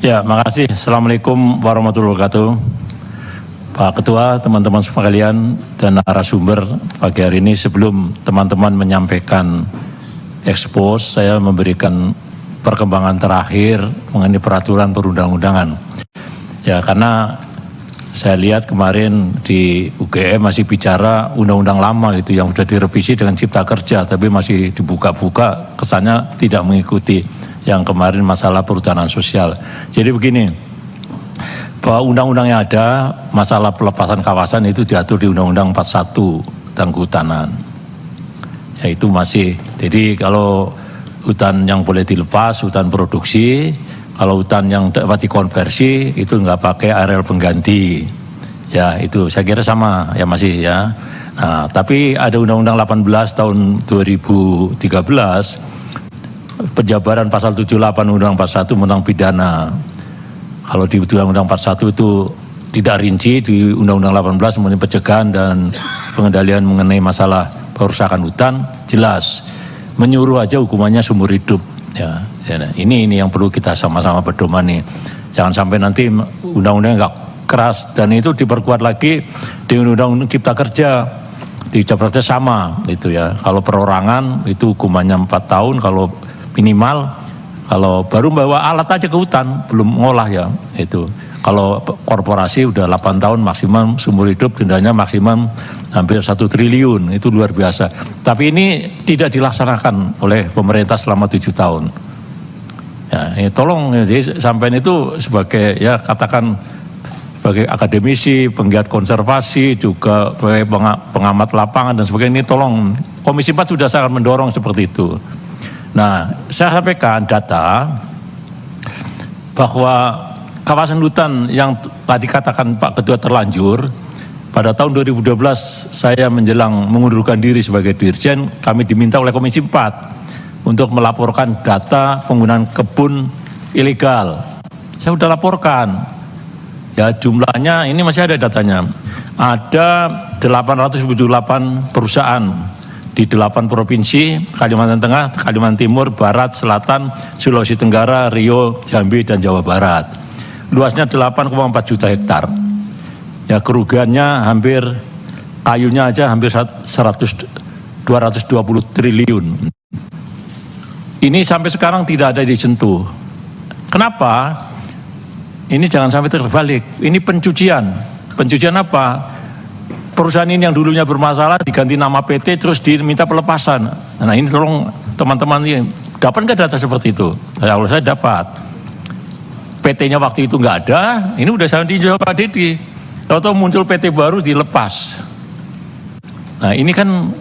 Ya, makasih. Assalamualaikum warahmatullahi wabarakatuh. Pak Ketua, teman-teman sekalian, dan narasumber pagi hari ini, sebelum teman-teman menyampaikan expose, saya memberikan perkembangan terakhir mengenai peraturan perundang-undangan. Ya, karena saya lihat kemarin di UGM masih bicara undang-undang lama itu yang sudah direvisi dengan Cipta Kerja, tapi masih dibuka-buka, kesannya tidak mengikuti yang kemarin masalah perhutanan sosial. Jadi begini, bahwa undang-undang yang ada, masalah pelepasan kawasan itu diatur di Undang-Undang 41 tentang kehutanan. Ya itu masih, jadi kalau hutan yang boleh dilepas, hutan produksi, kalau hutan yang dapat dikonversi itu nggak pakai areal pengganti. Ya itu saya kira sama ya masih ya. Nah, tapi ada Undang-Undang 18 tahun 2013, penjabaran pasal 78 Undang-Undang 41 tentang pidana. Kalau di Undang-Undang 41 itu tidak rinci, di Undang-Undang 18 mengenai pencegahan dan pengendalian mengenai masalah perusakan hutan jelas. Menyuruh aja hukumannya seumur hidup. Ya, ini yang perlu kita sama-sama berdoman nih. Jangan sampai nanti undang-undang nggak keras dan itu diperkuat lagi di Undang-Undang Cipta Kerja. Di Cipta Kerja sama itu ya. Kalau perorangan itu hukumannya 4 tahun, kalau minimal, kalau baru bawa alat aja ke hutan belum ngolah ya itu. Kalau korporasi udah 8 tahun maksimum seumur hidup, dendanya maksimum hampir 1 triliun, itu luar biasa. Tapi ini tidak dilaksanakan oleh pemerintah selama 7 tahun. Ya, tolong jadi sampai itu sebagai ya katakan sebagai akademisi, penggiat konservasi, juga sebagai pengamat lapangan dan sebagainya, ini tolong Komisi 4 sudah sangat mendorong seperti itu. Nah, saya sampaikan data bahwa kawasan hutan yang tadi katakan Pak Ketua terlanjur, pada tahun 2012 saya menjelang mengundurkan diri sebagai Dirjen, kami diminta oleh Komisi 4 untuk melaporkan data penggunaan kebun ilegal. Saya sudah laporkan, ya jumlahnya ini masih ada datanya, ada 878 perusahaan di 8 provinsi, Kalimantan Tengah, Kalimantan Timur, Barat, Selatan, Sulawesi Tenggara, Riau, Jambi, dan Jawa Barat. Luasnya 8,4 juta hektar. Ya kerugiannya hampir, kayunya aja hampir 220 triliun. Ini sampai sekarang tidak ada disentuh. Kenapa? Ini jangan sampai terbalik. Ini pencucian. Pencucian apa? Perusahaan ini yang dulunya bermasalah diganti nama PT terus diminta pelepasan. Nah ini tolong teman-teman ini dapat nggak data seperti itu? Kalau saya dapat. PT-nya waktu itu nggak ada, ini udah saya dijawab Pak Dedi. Tahu-tahu muncul PT baru dilepas. Nah ini kan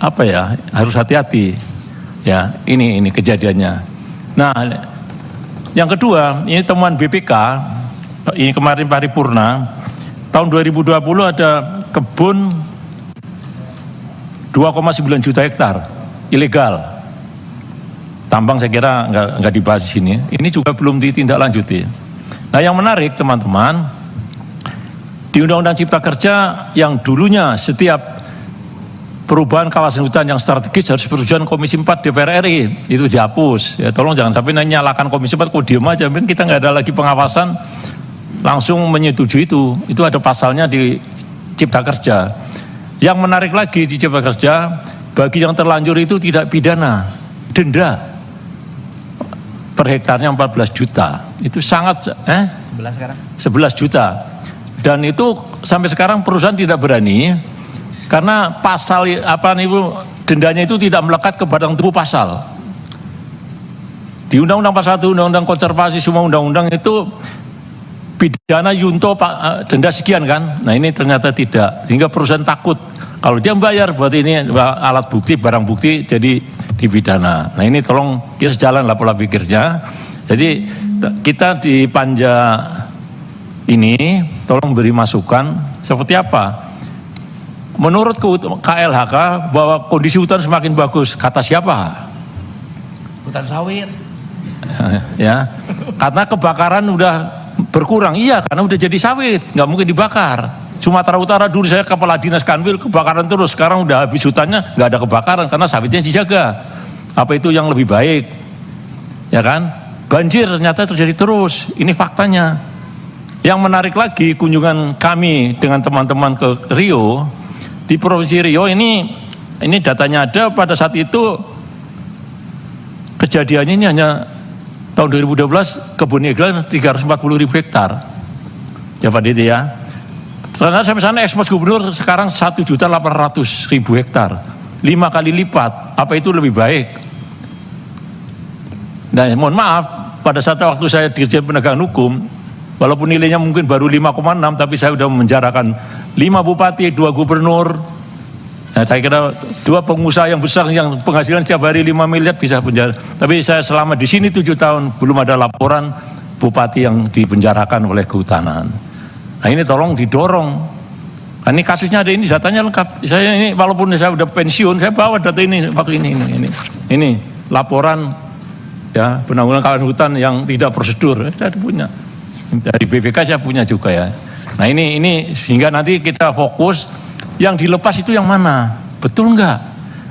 apa ya, harus hati-hati. Ya ini kejadiannya. Nah yang kedua, ini temuan BPK, ini kemarin paripurna, tahun 2020 ada kebun 2,9 juta hektar ilegal. Tambang saya kira nggak dibahas di sini. Ini juga belum ditindaklanjuti. Nah yang menarik teman-teman, di Undang-Undang Cipta Kerja yang dulunya setiap perubahan kawasan hutan yang strategis harus persetujuan Komisi 4 DPR RI, itu dihapus. Ya tolong jangan sampai nyalakan Komisi 4 kok diem aja, mungkin kita nggak ada lagi pengawasan langsung menyetujui itu ada pasalnya di Cipta Kerja. Yang menarik lagi di Cipta Kerja, bagi yang terlanjur itu tidak pidana, denda per hektarnya 14 juta. Itu sangat 11 sekarang? 11 juta. Dan itu sampai sekarang perusahaan tidak berani karena pasal dendanya itu tidak melekat ke badan tubuh pasal. Di Undang-Undang 41, Undang-Undang Konservasi, semua undang-undang itu pidana yunto denda sekian kan. Nah ini ternyata tidak, sehingga perusahaan takut kalau dia membayar buat ini alat bukti, barang bukti, jadi dipidana. Nah ini tolong kita sejalan lah pola pikirnya. Jadi kita di Panja ini tolong beri masukan seperti apa. Menurut KLHK bahwa kondisi hutan semakin bagus, kata siapa? Hutan sawit. Ya, karena kebakaran udah berkurang. Iya, karena udah jadi sawit, nggak mungkin dibakar. Sumatera Utara dulu saya kepala dinas Kanwil, kebakaran terus. Sekarang udah habis hutannya, nggak ada kebakaran karena sawitnya dijaga. Apa itu yang lebih baik? Ya kan? banjir ternyata terjadi terus. Ini faktanya. Yang menarik lagi kunjungan kami dengan teman-teman ke Riau, di Provinsi Riau ini datanya ada pada saat itu kejadiannya ini hanya tahun 2012 kebun niaga 340.000 hektar. Ya Pak Dede ya. Karena sampai sana ekspor gubernur sekarang 1.800.000 hektar. 5 kali lipat. Apa itu lebih baik? Nah, mohon maaf, pada saat waktu saya Dirjen Penegakan Hukum, walaupun nilainya mungkin baru 5,6, tapi saya sudah memenjarakan 5 bupati, 2 gubernur. Nah, saya kira 2 pengusaha yang besar yang penghasilan setiap hari 5 miliar bisa penjara. Tapi saya selama di sini 7 tahun belum ada laporan bupati yang dipenjarakan oleh kehutanan. Nah, ini tolong didorong. Nah, ini kasusnya ada, ini datanya lengkap. Saya ini walaupun saya sudah pensiun, saya bawa data ini waktu ini laporan ya penanggulangan kawasan hutan yang tidak prosedur. Saya punya. Dari BPK saya punya juga ya. Nah ini sehingga nanti kita fokus yang dilepas itu yang mana, betul enggak?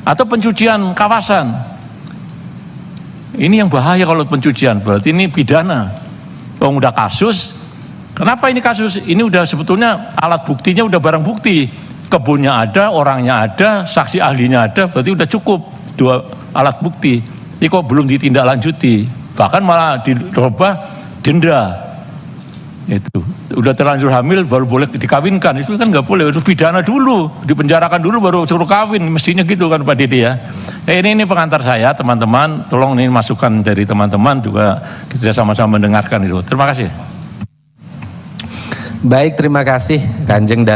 Atau pencucian kawasan. Ini yang bahaya kalau pencucian, berarti ini pidana. Kalau udah kasus, kenapa ini kasus? Ini udah sebetulnya alat buktinya udah barang bukti. Kebunnya ada, orangnya ada, saksi ahlinya ada, berarti udah cukup 2 alat bukti. Ini kok belum ditindaklanjuti, bahkan malah dirubah denda. Itu udah terlanjur hamil baru boleh dikawinkan, itu kan nggak boleh, itu pidana dulu, dipenjarakan dulu baru suruh kawin, mestinya gitu kan Pak Dede ya. Ini pengantar saya teman-teman, tolong ini masukan dari teman-teman juga kita sama-sama mendengarkan itu. Terima kasih. Baik, terima kasih Kanjeng.